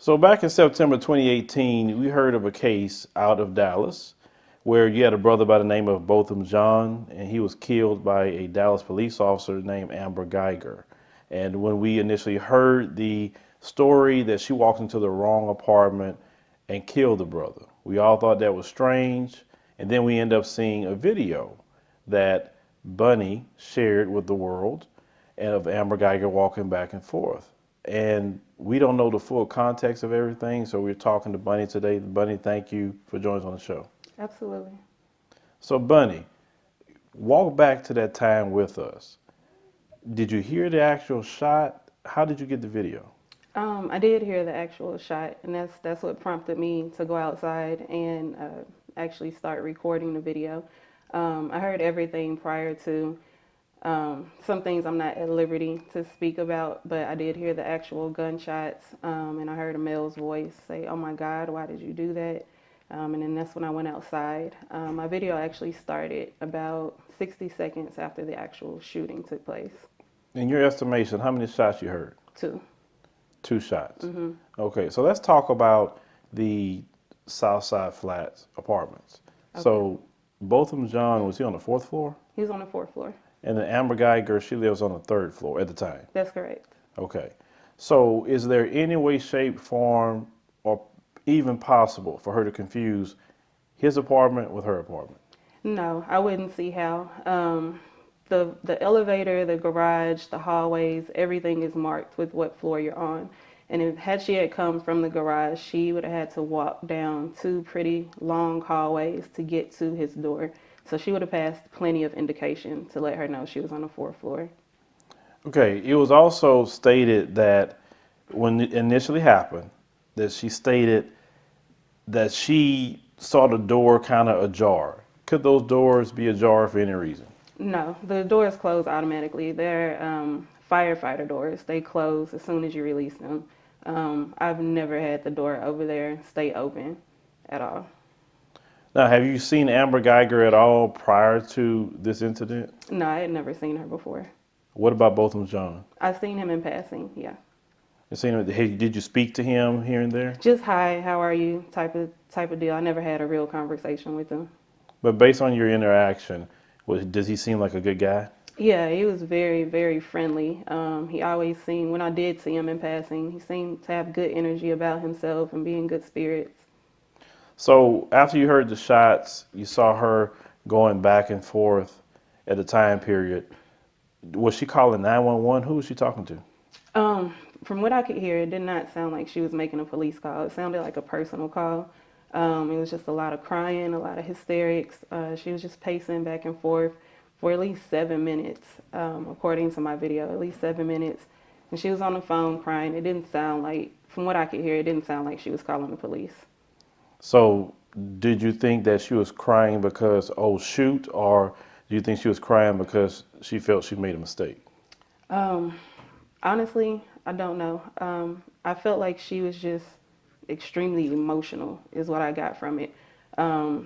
So back in September 2018, we heard of a case out of Dallas where you had a brother by the name of Botham Jean, and he was killed by a Dallas police officer named Amber Guyger. And when we initially heard the story that she walked into the wrong apartment and killed the brother, we all thought that was strange. And then we end up seeing a video that Bunny shared with the world of Amber Guyger walking back and forth. And we don't know the full context of everything, so we're talking to Bunny today. Bunny, thank you for joining us on the show. Absolutely. So Bunny, walk back to that time with us. Did you hear the actual shot? How did you get the video? I did hear the actual shot, and that's what prompted me to go outside and actually start recording the video. I heard everything prior to. Some things I'm not at liberty to speak about, but I did hear the actual gunshots, and I heard a male's voice say, "Oh my God, why did you do that?" And then that's when I went outside. My video actually started about 60 seconds after the actual shooting took place. In your estimation, how many shots you heard? 2. 2 shots. Mm-hmm. Okay, so let's talk about the Southside Flats apartments. Okay. So Botham Jean, was he on the 4th floor? He was on the 4th floor. And then Amber Guyger, she lives on the 3rd floor at the time. That's correct. Okay. So is there any way, shape, form, or even possible for her to confuse his apartment with her apartment? No, I wouldn't see how. The elevator, the garage, the hallways, everything is marked with what floor you're on. And had she had come from the garage, she would have had to walk down 2 pretty long hallways to get to his door. So she would have passed plenty of indication to let her know she was on the 4th floor. Okay, it was also stated that when it initially happened, that she stated that she saw the door kind of ajar. Could those doors be ajar for any reason? No, the doors close automatically. They're firefighter doors. They close as soon as you release them. I've never had the door over there stay open at all. Now, have you seen Amber Guyger at all prior to this incident? No, I had never seen her before. What about Botham Jean? I've seen him in passing, yeah. You seen him? Did you speak to him here and there? Just hi, how are you type of deal. I never had a real conversation with him. But based on your interaction, does he seem like a good guy? Yeah, he was very, very friendly. He always seemed, when I did see him in passing, he seemed to have good energy about himself and be in good spirits. So after you heard the shots, you saw her going back and forth at the time period. Was she calling 911? Who was she talking to? From what I could hear, it did not sound like she was making a police call. It sounded like a personal call. It was just a lot of crying, a lot of hysterics. She was just pacing back and forth for at least 7 minutes, according to my video, at least 7 minutes. And she was on the phone crying. It didn't sound like, from what I could hear, it didn't sound like she was calling the police. So did you think that she was crying because, oh, shoot, or do you think she was crying because she felt she made a mistake? Honestly, I don't know. I felt like she was just extremely emotional is what I got from it.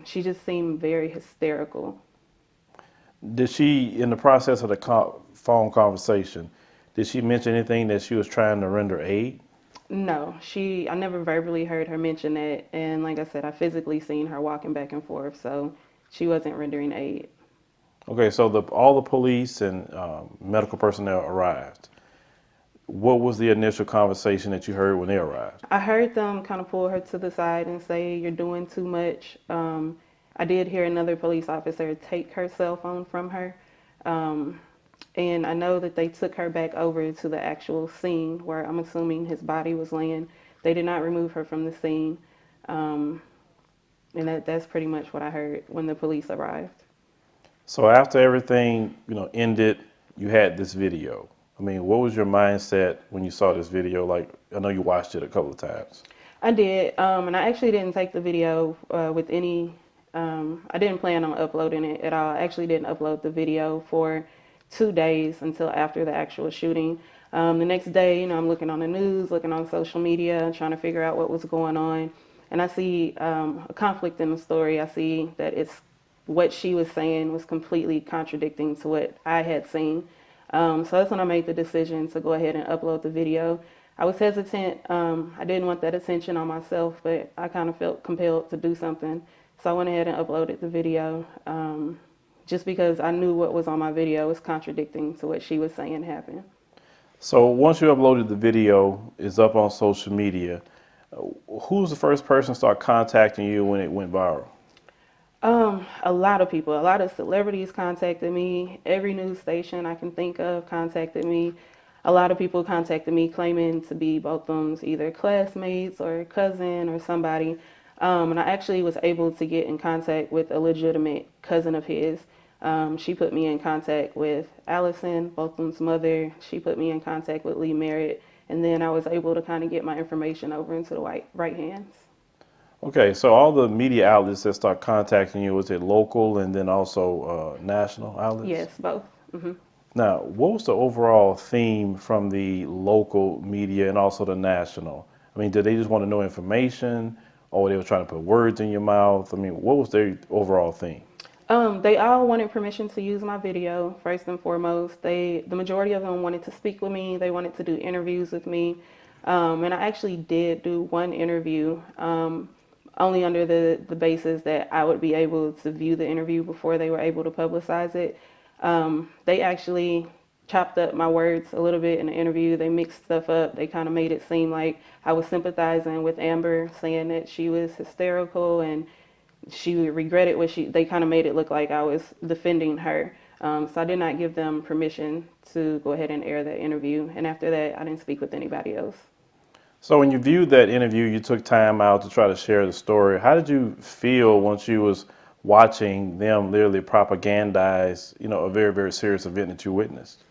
She just seemed very hysterical. Did she, in the process of the phone conversation, did she mention anything that she was trying to render aid? No, I never verbally heard her mention that. And like I said, I physically seen her walking back and forth, so she wasn't rendering aid. Okay, so all the police and medical personnel arrived. What was the initial conversation that you heard when they arrived? I heard them kind of pull her to the side and say, "You're doing too much." I did hear another police officer take her cell phone from her. And I know that they took her back over to the actual scene where I'm assuming his body was laying. They did not remove her from the scene. And that's pretty much what I heard when the police arrived. So after everything, ended, you had this video. I mean, what was your mindset when you saw this video? Like, I know you watched it a couple of times. I did, and I actually didn't take the video with any, I didn't plan on uploading it at all. I actually didn't upload the video for 2 days until after the actual shooting. The next day, I'm looking on the news, looking on social media, trying to figure out what was going on. And I see a conflict in the story. I see that what she was saying was completely contradicting to what I had seen. So that's when I made the decision to go ahead and upload the video. I was hesitant. I didn't want that attention on myself, but I kind of felt compelled to do something. So I went ahead and uploaded the video, just because I knew what was on my video was contradicting to what she was saying happened. So once you uploaded the video, it's up on social media. Who was the first person to start contacting you when it went viral? A lot of people, a lot of celebrities contacted me. Every news station I can think of contacted me. A lot of people contacted me claiming to be Botham's either classmates or cousin or somebody. And I actually was able to get in contact with a legitimate cousin of his. She put me in contact with Allison, Botham's mother. She put me in contact with Lee Merritt. And then I was able to kind of get my information over into the right hands. Okay, so all the media outlets that start contacting you, was it local and then also national outlets? Yes, both. Now, what was the overall theme from the local media and also the national? I mean, did they just want to know information or they were trying to put words in your mouth? I mean, what was their overall theme? They all wanted permission to use my video, first and foremost. The majority of them wanted to speak with me. They wanted to do interviews with me. And I actually did do one interview, only under the basis that I would be able to view the interview before they were able to publicize it. They actually chopped up my words a little bit in the interview. They mixed stuff up. They kind of made it seem like I was sympathizing with Amber, saying that she was hysterical and she regretted they kind of made it look like I was defending her. So I did not give them permission to go ahead and air that interview. And after that, I didn't speak with anybody else. So when you viewed that interview, you took time out to try to share the story. How did you feel once you was watching them literally propagandize, a very, very serious event that you witnessed?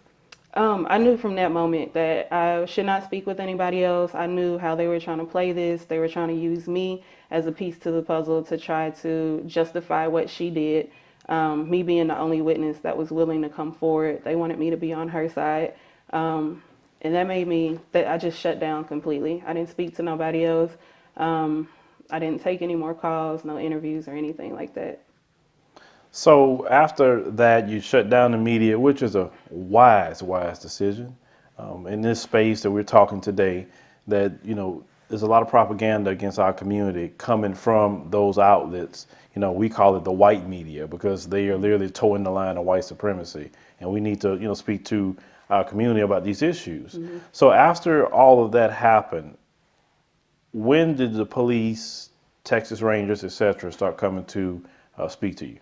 I knew from that moment that I should not speak with anybody else. I knew how they were trying to play this. They were trying to use me as a piece to the puzzle to try to justify what she did. Me being the only witness that was willing to come forward. They wanted me to be on her side. And that made that I just shut down completely. I didn't speak to nobody else. I didn't take any more calls, no interviews or anything like that. So after that, you shut down the media, which is a wise, wise decision. In this space that we're talking today, that, there's a lot of propaganda against our community coming from those outlets. We call it the white media because they are literally towing the line of white supremacy. And we need to, speak to our community about these issues. Mm-hmm. So after all of that happened, when did the police, Texas Rangers, etc., start coming to speak to you?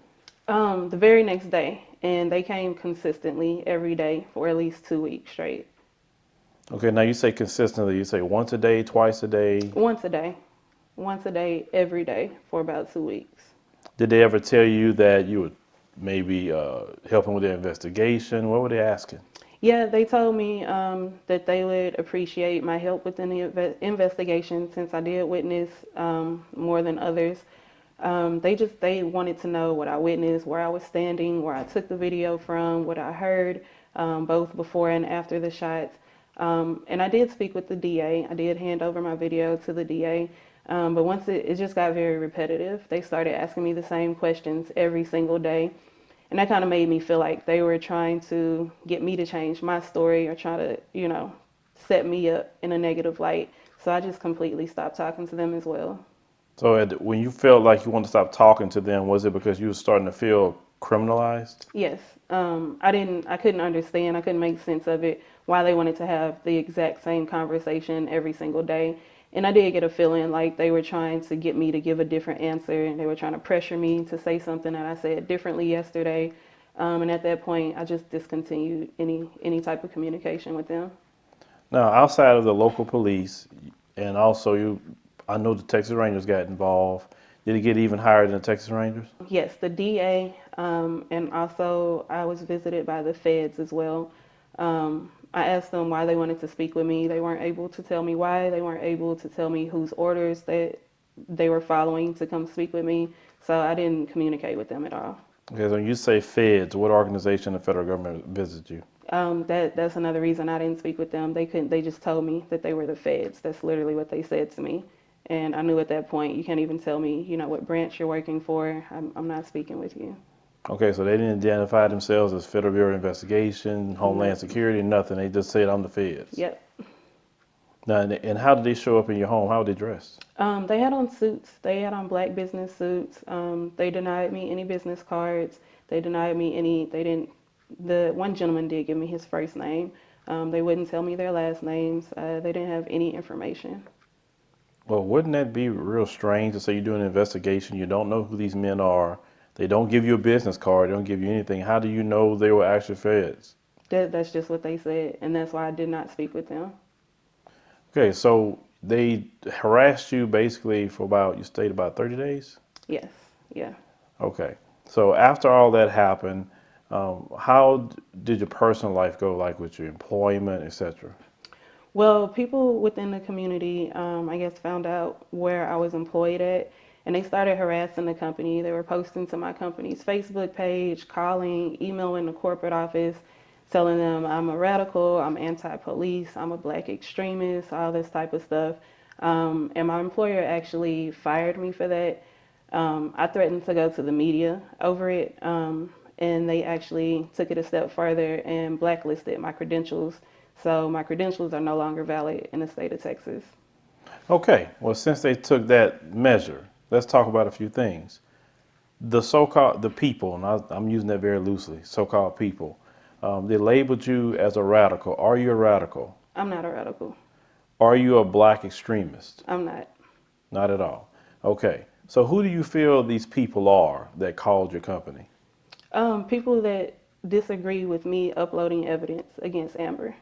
The very next day, and they came consistently every day for at least 2 weeks straight. Okay, now you say consistently, you say once a day, twice a day? Once a day, every day for about 2 weeks. Did they ever tell you that you would maybe help them with their investigation? What were they asking? Yeah, they told me that they would appreciate my help within the investigation since I did witness more than others. They wanted to know what I witnessed, where I was standing, where I took the video from, what I heard, both before and after the shots. And I did speak with the DA. I did hand over my video to the DA. But once it just got very repetitive, they started asking me the same questions every single day. And that kind of made me feel like they were trying to get me to change my story or try to, set me up in a negative light. So I just completely stopped talking to them as well. So when you felt like you wanted to stop talking to them, was it because you were starting to feel criminalized? Yes. I couldn't understand. I couldn't make sense of it, why they wanted to have the exact same conversation every single day. And I did get a feeling like they were trying to get me to give a different answer, and they were trying to pressure me to say something that I said differently yesterday. And at that point, I just discontinued any type of communication with them. Now, outside of the local police, and also I know the Texas Rangers got involved. Did it get even higher than the Texas Rangers? Yes, the DA, and also I was visited by the feds as well. I asked them why they wanted to speak with me. They weren't able to tell me why. They weren't able to tell me whose orders that they were following to come speak with me. So I didn't communicate with them at all. Okay, so when you say feds, what organization the federal government visited you? That's another reason I didn't speak with them. They just told me that they were the feds. That's literally what they said to me. And I knew at that point, you can't even tell me, what branch you're working for. I'm not speaking with you. Okay, so they didn't identify themselves as Federal Bureau of Investigation, Homeland Security, nothing. They just said, I'm the feds. Yep. Now, and how did they show up in your home? How were they dressed? They had on suits. They had on black business suits. They denied me any business cards. They denied me any. They didn't. The one gentleman did give me his first name. They wouldn't tell me their last names. They didn't have any information. Well, wouldn't that be real strange to say you're doing an investigation, you don't know who these men are, they don't give you a business card, they don't give you anything. How do you know they were actually feds? That's just what they said, and that's why I did not speak with them. Okay, so they harassed you basically for about, you stayed about 30 days? Yes, yeah. Okay. So after all that happened, how did your personal life go, like with your employment, etc.? Well, people within the community, I guess, found out where I was employed at, and they started harassing the company. They were posting to my company's Facebook page, calling, emailing the corporate office, telling them I'm a radical, I'm anti-police, I'm a black extremist, all this type of stuff. And my employer actually fired me for that. I threatened to go to the media over it, and they actually took it a step further and blacklisted my credentials. So my credentials are no longer valid in the state of Texas. Okay, well, since they took that measure, let's talk about a few things. The so-called, the people, and I'm using that very loosely, so-called people, they labeled you as a radical. Are you a radical? I'm not a radical. Are you a black extremist? I'm not. Not at all. Okay, so who do you feel these people are that called your company? People that disagree with me uploading evidence against Amber.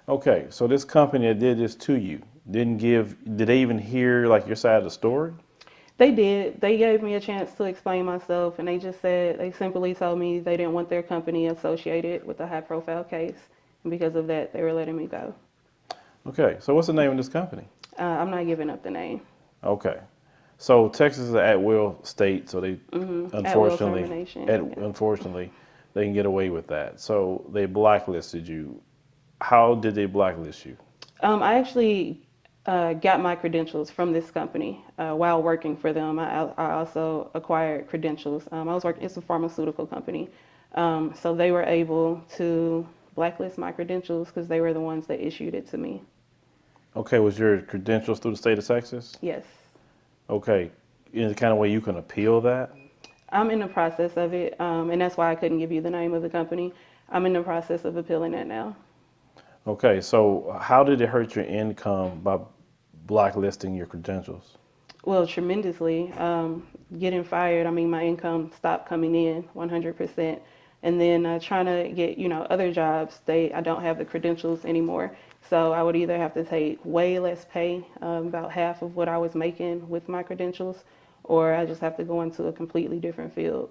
Okay, so this company that did this to you did they even hear like your side of the story? They did. They gave me a chance to explain myself, and they simply told me they didn't want their company associated with a high profile case. And because of that, they were letting me go. Okay, so what's the name of this company? I'm not giving up the name. Okay, so Texas is an at-will state, so they At will unfortunately, termination. Yeah. unfortunately, they can get away with that. So they blacklisted you. How did they blacklist you? I actually got my credentials from this company while working for them. I also acquired credentials. I was working. It's a pharmaceutical company, so they were able to blacklist my credentials because they were the ones that issued it to me. Okay, was your credentials through the state of Texas? Yes, Okay, in the kind of way you can appeal that? I'm in the process of it, and that's why I couldn't give you the name of the company. I'm in the process of appealing that now. Okay, so how did it hurt your income by blacklisting your credentials? Well, tremendously. Getting fired, I mean, my income stopped coming in 100%. And then trying to get, other jobs, I don't have the credentials anymore. So I would either have to take way less pay, about half of what I was making with my credentials, or I just have to go into a completely different field.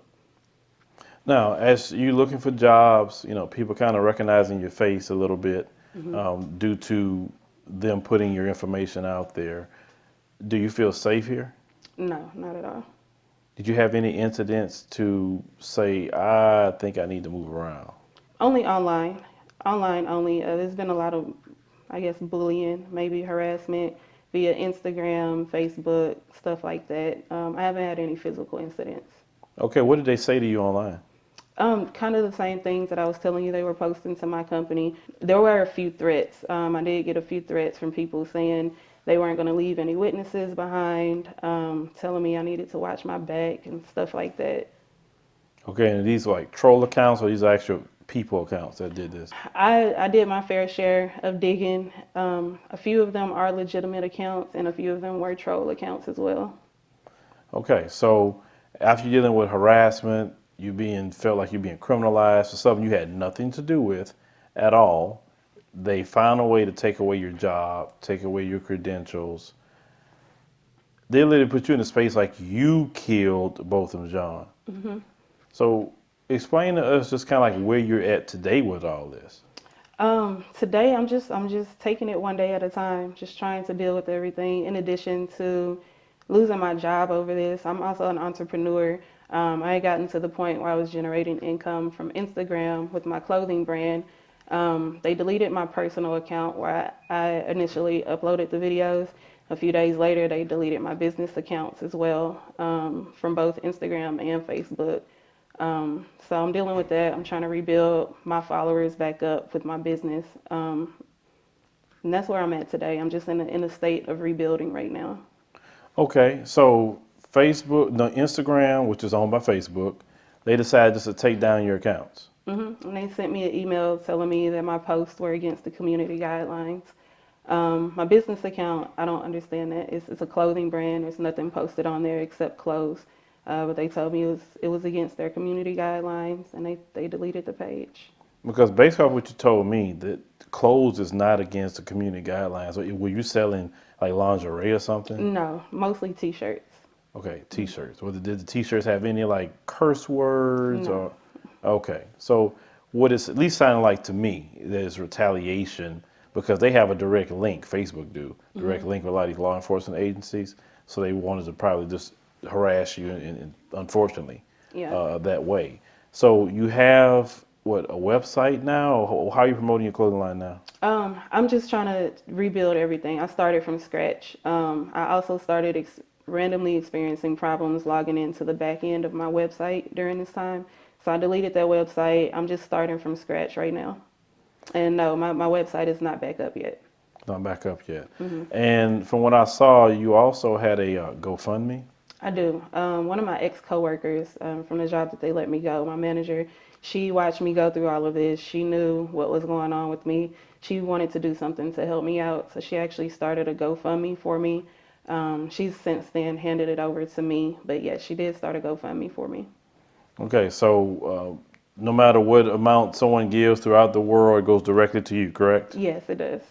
Now, as you looking for jobs, people kind of recognizing your face a little bit Hmm. due to them putting your information out there. Do you feel safe here? No, not at all. Did you have any incidents to say, I think I need to move around? Only online. Online only. There's been a lot of, I guess, bullying, maybe harassment via Instagram, Facebook, stuff like that. I haven't had any physical incidents. Okay, what did they say to you online? Kind of the same things that I was telling you they were posting to my company. There were a few threats. I did get a few threats from people saying they weren't going to leave any witnesses behind, telling me I needed to watch my back and stuff like that. Okay, and these are like troll accounts or these are actual people accounts that did this? I did my fair share of digging. A few of them are legitimate accounts, and a few of them were troll accounts as well. Okay, so after you're dealing with harassment, you being felt like you're being criminalized for something you had nothing to do with at all, they found a way to take away your job, take away your credentials. They literally put you in a space like you killed Botham Jean. Hmm. So explain to us just kind of like where you're at today with all this. Today I'm just taking it one day at a time, just trying to deal with everything. In addition to losing my job over this, I'm also an entrepreneur. I had gotten to the point where I was generating income from Instagram with my clothing brand. They deleted my personal account where I initially uploaded the videos. A few days later, they deleted my business accounts as well, from both Instagram and Facebook. So I'm dealing with that. I'm trying to rebuild my followers back up with my business. And that's where I'm at today. I'm just in a state of rebuilding right now. Okay, so Facebook, no, Instagram, which is owned by Facebook, they decided just to take down your accounts. And they sent me an email telling me that my posts were against the community guidelines. My business account, I don't understand that. It's a clothing brand. There's nothing posted on there except clothes. But they told me it was against their community guidelines, and they deleted the page. Because based off what you told me, that clothes is not against the community guidelines. So were you selling like lingerie or something? No, mostly T-shirts. Okay, T-shirts. Did the T-shirts have any like curse words No. or? Okay, so what it's at least sounding like to me, there's retaliation because they have a direct link. Facebook do direct link with a lot of these law enforcement agencies, so they wanted to probably just harass you, and unfortunately, Yeah. that way. So you have what, a website now? Or how are you promoting your clothing line now? I'm just trying to rebuild everything. I started from scratch. I also started randomly experiencing problems logging into the back end of my website during this time. So I deleted that website. I'm just starting from scratch right now. And no, my website is not back up yet. Not back up yet. And from what I saw, you also had a GoFundMe. I do. One of my ex-coworkers from the job that they let me go, my manager, she watched me go through all of this. She knew what was going on with me. She wanted to do something to help me out, so she actually started a GoFundMe for me. She's since then handed it over to me, but yes, she did start a GoFundMe for me. Okay, so no matter what amount someone gives throughout the world, it goes directly to you, correct? Yes, it does.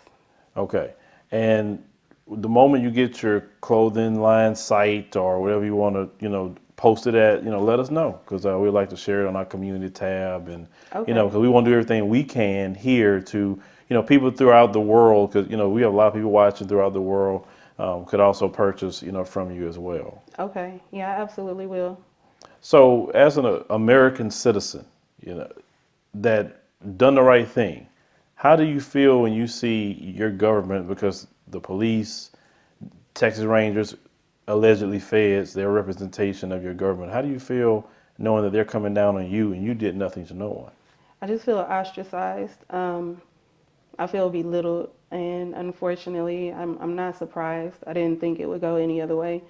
Okay. And the moment you get your clothing line site or whatever you want to, post it at, let us know because we'd like to share it on our community tab, and Okay. because we want to do everything we can here to, people throughout the world, because we have a lot of people watching throughout the world, could also purchase, from you as well. Okay. Yeah, I absolutely will. So, as an American citizen, you know, that done the right thing, how do you feel when you see your government, because the police, Texas Rangers, allegedly feds, their representation of your government, how do you feel knowing that they're coming down on you and you did nothing to no one? I just feel ostracized. I feel belittled, and unfortunately, I'm not surprised. I didn't think it would go any other way.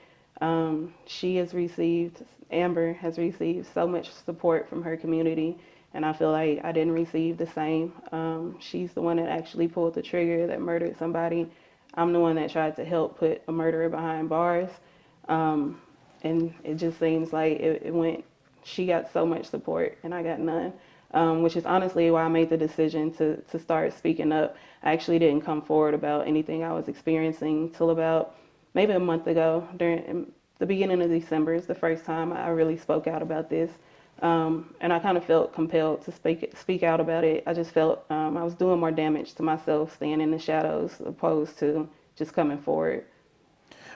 She has received, Amber has received so much support from her community, and I feel like I didn't receive the same. She's the one that actually pulled the trigger that murdered somebody. I'm the one that tried to help put a murderer behind bars. Um, and it just seems like it went, she got so much support and I got none. Which is honestly why I made the decision to start speaking up. I actually didn't come forward about anything I was experiencing till about maybe a month ago. During the beginning of December is the first time I really spoke out about this. And I kind of felt compelled to speak out about it. I just felt I was doing more damage to myself staying in the shadows opposed to just coming forward.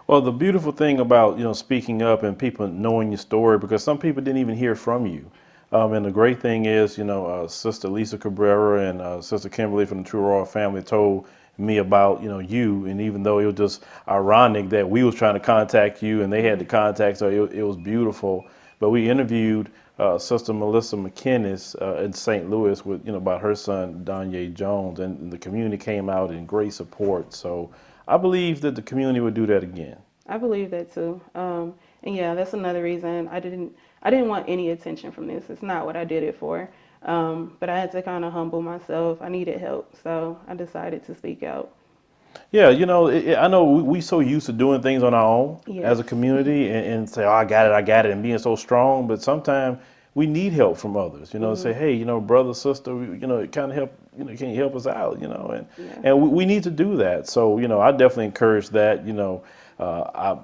Well, the beautiful thing about, speaking up and people knowing your story, because some people didn't even hear from you. And the great thing is, Sister Lisa Cabrera and Sister Kimberly from the True Royal family told me about, you. And even though it was just ironic that we was trying to contact you and they had the contact, so it was beautiful. But we interviewed Sister Melissa McKinnis in St. Louis with, about her son, Donye Jones, and the community came out in great support. So I believe that the community would do that again. I believe that too. And yeah, that's another reason I didn't want any attention from this. It's not what I did it for. But I had to kind of humble myself. I needed help, so I decided to speak out. Yeah, I know we so used to doing things on our own as Yes. a community, and say, oh, I got it, and being so strong. But sometimes we need help from others, say, hey, brother, sister, it kind of help, can you help us out, and, Yeah. and we need to do that. So, I definitely encourage that,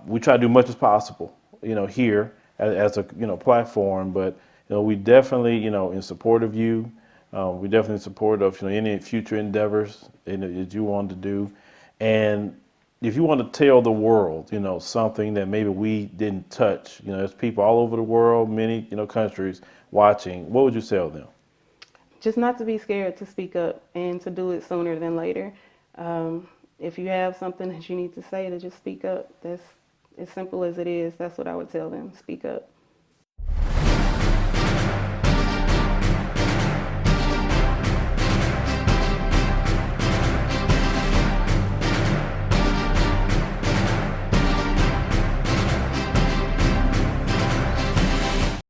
we try to do much as possible, here as a, platform, but, we definitely, in support of you. We definitely in support of, any future endeavors that you want to do. And if you want to tell the world, something that maybe we didn't touch, there's people all over the world, many, countries watching, what would you tell them? Just not to be scared to speak up and to do it sooner than later. If you have something that you need to say, to just speak up. That's as simple as it is. That's what I would tell them. Speak up.